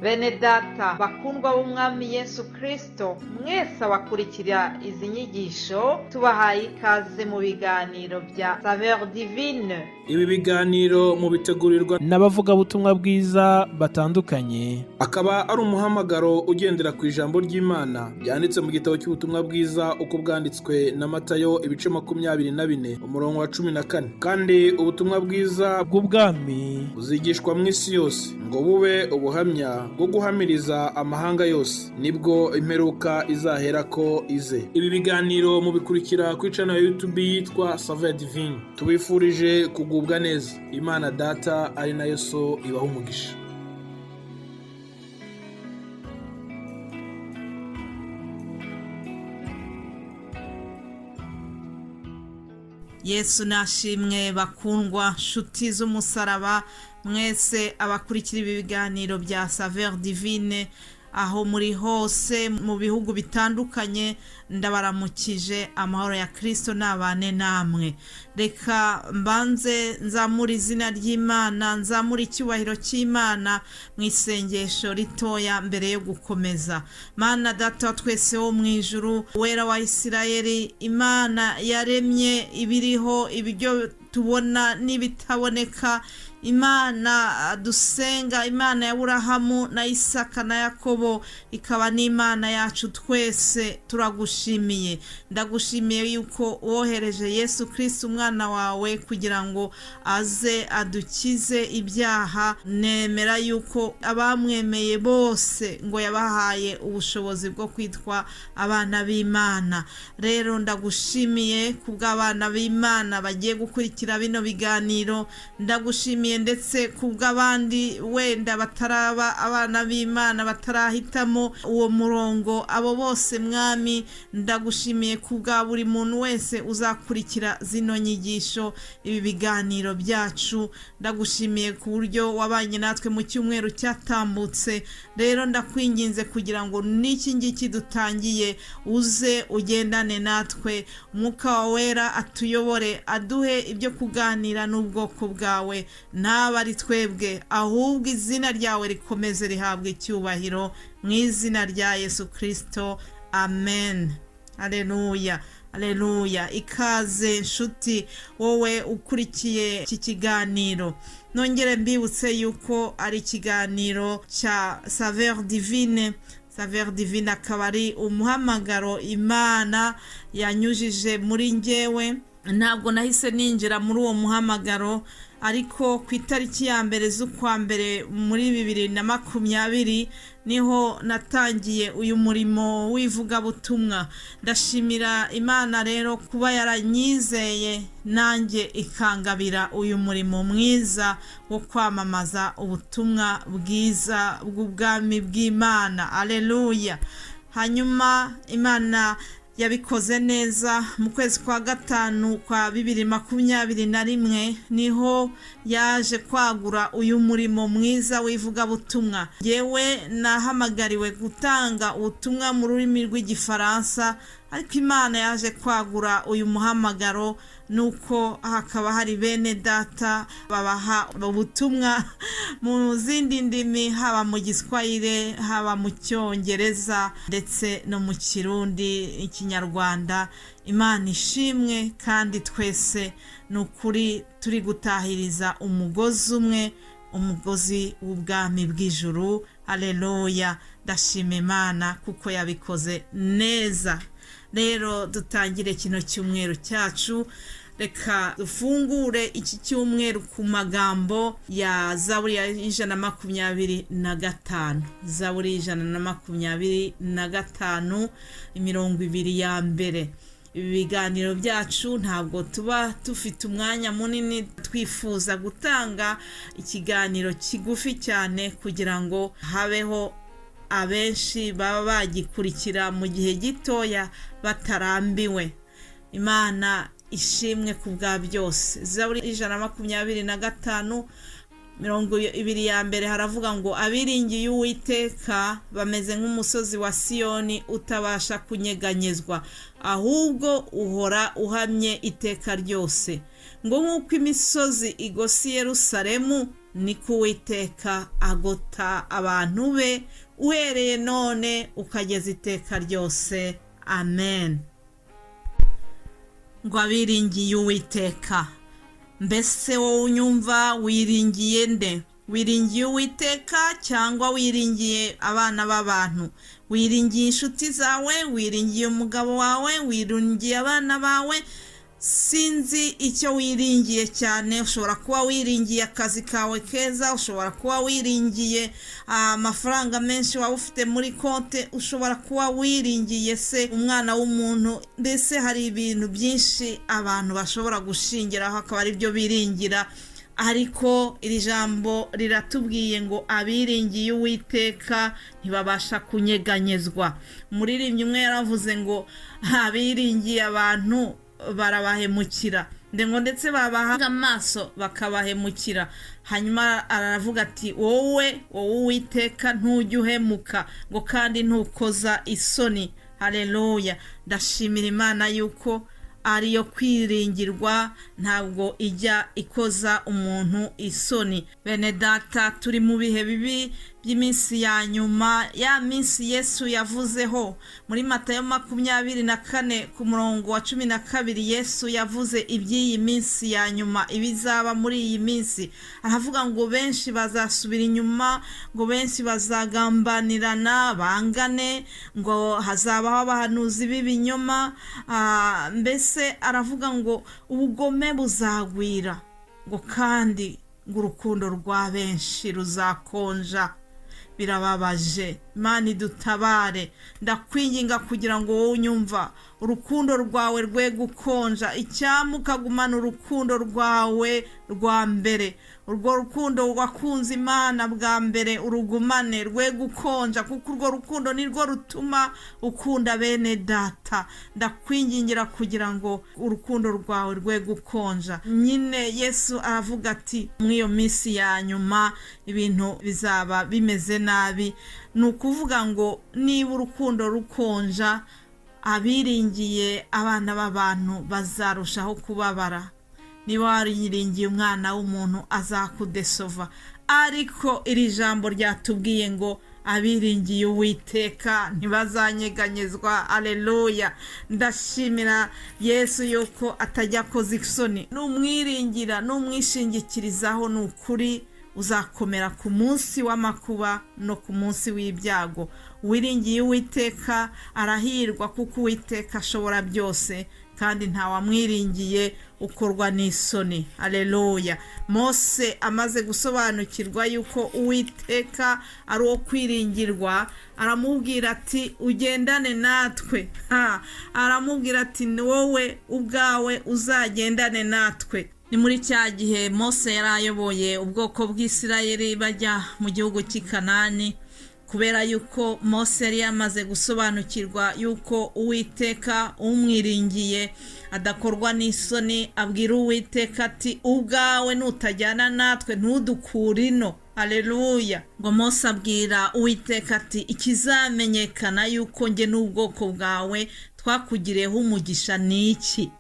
Bene data bakundwa b'umwami Yesu Kristo, mwese abakurikira izi nyigisho tubahaye ikaze mu biganiro bya Saveur Divine. Ibi biganiro mu bitegurirwa n'abavugabutumwa bwiza batandukanye, akaba ari umuhamagaro ugendera ku ijambo ry'Imana byanditse mu gitabo cy'ubutumwa bwiza uko bwanditswe na Matayo ibice 24 umurongo wa 14. Kandi ubutumwa bwiza bw'ubwami buzigishwa mu isi yose ngo bube ubuhamya bwo guhamiriza amahanga yose, nibwo imperuka izaherako ize. Ibi biganiro mubikurikira ku channel ya YouTube yitwa Saveur Divine. Tubifurije kugubwa neza. Imana Data ari nayo So ibaha umugisha. Yesu nashimwe bakundwa nshuti z'umusaraba, mwese abakurikira ibi biganiro bya Saveur Divine aho muri hose mu bihugu bitandukanye, ndabaramukije amahoro ya Kristo nabane namwe. Reka mbanze nzamura izina ry'Imana, nzamura icyubahiro cy'Imana mu isengesho ritoya mbere yo gukomeza. Mana Data twese wo mu ijuru, wera wa Isirayeli, Imana yaremye ibiriho, ibyo tubona n'ibitaboneka, Imana dusenga, Imana ya Aburahamu na Isaka na Yakobo, ikaba n'Imana yacu twese. Turagushimiye, ndagushimiye yuko wohereje Yesu Kristo umwana wawe kugira ngo aze adukize ibyaha. Nemera yuko abamwemeye bose ngo yabahaye ubushobozi bwo kwitwa abana b'Imana. Rero ndagushimiye kubw'abana b'Imana bagiye gukurikira bino biganiro, ndagushimiye ndetse kubw'abandi wenda bataraba abana b'Imana, batarahitamo uwo murongo, abo bose Mwami ndagushimiye kubwa buri muntu wese uzakurikira zino nyigisho, ibi biganiro byacu. Ndagushimiye ku buryo wabanye natwe mu cyumweru cyatambutse. Rero ndakwinginze kugira ngo n'iki ngiki dutangiye uze ugendane natwe, Umwuka wa Wera atuyobore, aduhe ibyo kuganira n'ubwoko bwawe, ntaba ari twebwe ahubwo izina ryawe rikomeze rihabwe icyubahiro mu izina rya Yesu Kristo, amen. Haleluya, haleluya. Ikaze nshuti wowe ukurikiye iki kiganiro. Nongere mbibutse yuko ari ikiganiro cya Saveur Divine. Saveur Divine akaba ari umuhamagaro Imana yanyujije muri njyewe. Ntabwo nahise ninjira muri uwo muhamagaro, ariko ku itariki ya mbere z'ukwa mbere muri 2020 niho natangiye uyu murimo w'ivugabutumwa. Ndashimira Imana rero kuba yaranyizeye nanjye ikangabira uyu murimo mwiza wo kwamamaza ubutumwa bwiza bw'ubwami bw'Imana. Haleluya. Hanyuma Imana yabikoze neza mu kwezi kwa gatanu kwa 2021 niho yaje kwagura uyu murimo mwiza w'ivugabutumwa. Yewe nahamagariwe gutanga ubutumwa mu rurimi rw'Igifaransa, ariko Imana yaje kwagura uyu muhamagaro, nuko hakaba hari bene data babaha ubutumwa mu zindi ndimi, haba mu Giswahili, haba mu Cyongereza ndetse no mu Kirundi, Ikinyarwanda. Imana ishimwe, kandi twese nukuri turi gutahiriza umugozi umwe, umugozi w'ubwami bw'ijuru. Haleluya. Ndashima Imana kuko yabikoze neza. Rero dutangire kino cyumweru cyacu. Reka dufungure iki cyumweru ku magambo ya Zaburi ya 125. Zaburi 125 imirongo 2 ya mbere. Ibi biganiro byacu ntabwo tuba dufite umwanya munini, twifuza gutanga ikiganiro kigufi cyane kugira ngo habeho abenshi baba bagikurikira mu gihe gitoya batarambiwe. Imana ishimwe kubwa byose. Zaburi 125 mirongo 2 ya mbere haravuga ngo abiringiye Uwiteka bameze nk'umusozi wa Siyoni utabasha kunyeganyezwa, ahubwo uhora uhamye iteka ryose. Ngo nk'uko imisozi igosi Yerusalemu, niko Uwiteka agota abantu be uhereye none ukageza iteka ryose. Amen. Ngo abiringiye Uwiteka. Mbese wowe unyumva wiringiye nde? Wiringiye Uwiteka cyangwa wiringiye abana b'abantu? Wiringiye inshuti zawe, wiringiye umugabo wawe, wiringiye abana bawe? Sinzi icyo wiringiye cyane. Ushobora kuba wiringiye akazi kawe keza, ushobora kuba wiringiye amafaranga menshi waba ufite muri konte, ushobora kuba wiringiye se umwana w'umuntu. Mbese hari ibintu byinshi abantu bashobora gushingiraho akaba ari byo biringira, ariko iri jambo riratubwiye ngo abiringiye Uwiteka ntibabasha kunyeganyezwa. Umuririmbyi umwe yaravuze ngo abiringiye abantu barabahemukira, ndetse babahanga amaso bakabahemukira. Hanyuma aravuga ati wowe Uwiteka ntujya uhemuka ngo kandi ntukoza isoni. Haleluya. Ndashimira Imana yuko ariyo kwiringirwa, ntabwo ijya ikoza umuntu isoni. Bene data, turi mu bihe bibi by'iminsi ya nyuma, ya minsi Yesu yavuzeho muri Matayo 24 ku murongo wa 12. Yesu yavuze iby'iyi minsi ya nyuma, ibizaba muri iyi minsi. Aravuga ngo benshi bazasubira inyuma, ngo benshi bazagambanirana, bangane, ngo hazabaho abahanuzi b'ibinyoma. Mbese aravuga ngo ubugome buzagwira, ngo kandi ngo urukundo rwa benshi ruzakonja. Birababaje. Imana idutabare. Ndakwinginga kugira ngo wowe unyumva urukundo rwawe rwe gukonja, icyampa ukagumana urukundo rwawe rwa mbere. Urwo rukundo wakunze Imana bwa mbere urugumane, rwe gukonja, kuko urwo rukundo nirwo rutuma ukunda bene data. Ndakwingingira kugira ngo urukundo rwawe rwe gukonja. Nyine Yesu aravuga ati muri iyo minsi ya nyuma ibintu bizaba bimeze nabi. Ni ukuvuga ngo niba urukundo rukonja, abiringiye abana b'abantu bazarushaho kubabara. Niba wariringiye umwana w'umuntu azakudesova, ariko iri jambo ryatubwiye ngo abiringiye Uwiteka ntibazanyeganyezwa. Haleluya. Ndashimira Yesu yuko atajya akoza isoni. Numwiringira, numwishingikirizaho, ni ukuri uzakomera ku munsi w'amakuba no ku munsi w'ibyago. Uwiringiye Uwiteka arahirwa, kuko Uwiteka ashobora byose kandi ntawamwiringiye ukorwa n'isoni. Haleluya. Mose amaze gusobanukirwa yuko Uwiteka ari uwo kwiringirwa, aramubwira ati ugendane natwe. Aramubwira ati wowe ubwawe uzagendane natwe. Ni muri cya gihe Mose yari ayoboye ubwoko bw'Isirayeli bajya mu gihugu cy'i Kanani, kubera yuko Mose yari yamaze gusobanukirwa yuko Uwiteka umwiringiye adakorwa n'isoni. Abwira Uwiteka ati ubwawe nutajyana natwe ntudukure ino. Haleluya. Ngo Mose abwira Uwiteka ati ikizamenyekana yuko nge n'ubwoko bwawe twakugireho umugisha ni iki?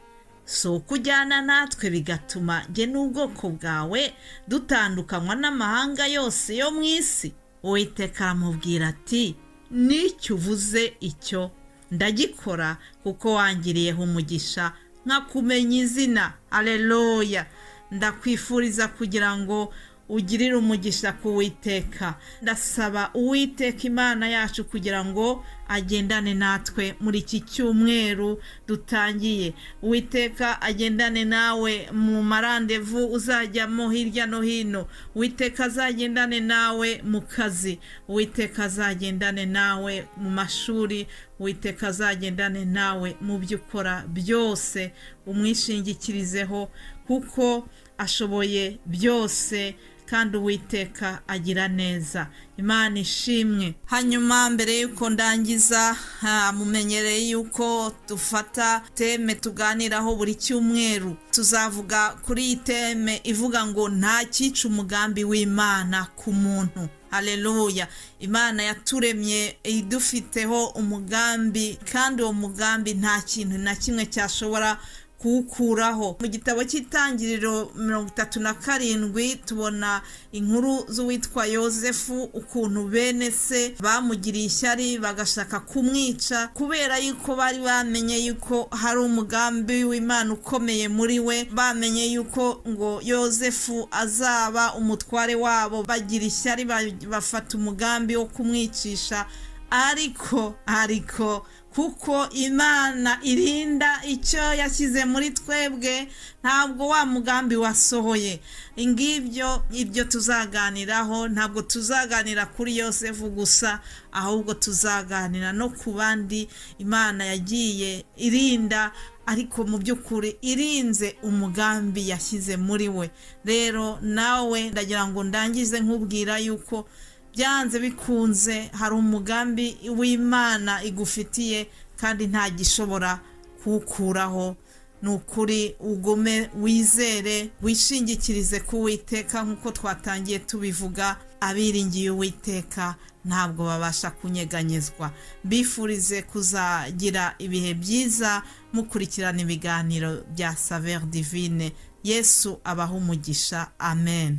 So kujyana natwe bigatuma nge n'ubwoko bwawe dutandukanywa n'amahanga yose yo mu isi. Uwiteka aramubwira ati nicyo uvuze icyo ndagikora, kuko wangiriyeho umugisha nkakumenya izina. Haleluya. Ndakwifuriza kugira ngo ugirire umugisha ku Uwiteka. Ndasaba Uwiteka Imana yacu kugira ngo agendane natwe muri iki cyumweru dutangiye. Uwiteka agendane nawe mu marandevu uzajyamo hirya no hino. Uwiteka azagendane nawe mu kazi. Uwiteka azagendane nawe mu mashuri. Uwiteka azagendane nawe mu byo ukora byose. Umwishingikirizeho kuko ashoboye byose, kandi Uwiteka agira neza. Imana ishimwe. Hanyuma mbere yuko ndangiza, mumenyereye yuko dufata teme tuganiraho buri cyumweru. Tuzavuga kuri iyi teme ivuga ngo nta cyica umugambi w'Imana ku muntu. Haleluya. Imana yaturemye idufiteho umugambi, kandi uwo mugambi nta kintu na kimwe cyashobora kuwukuraho. Mu gitabo cy'Itangiriro 37 tubona inkuru z'uwitwa Yosefu, ukuntu bene se bamugiriye ishyari bagashaka kumwica kubera yuko bari bamenye yuko hari umugambi w'Imana ukomeye muri we, bamenye yuko ngo Yosefu azaba umutware wabo, bagira ishyari bafata umugambi wo kumwicisha. ariko kuko Imana irinda icyo yashyize muri twebwe, ntabwo wa mugambi wasohoye. Ibyo tuzaganiraho, ntabwo tuzaganira kuri Yosefu gusa, ahubwo tuzaganira no ku bandi Imana yagiye irinda, ariko mu by'ukuri irinze umugambi yashyize muri we. Rero nawe ndagira ngo ndangize nkubwira yuko byanze bikunze hari umugambi w'Imana igufitiye kandi nta gishobora kuwukuraho. Ni ukuri ugume wizere, wishingikirize ku Uwiteka nk'uko twatangiye tubivuga. Abiringiye Uwiteka ntabwo babasha kunyeganyezwa. Bifurize kuzagira ibihe byiza mukurikirana ibiganiro bya Saveur Divine. Yesu abaha umugisha. Amen.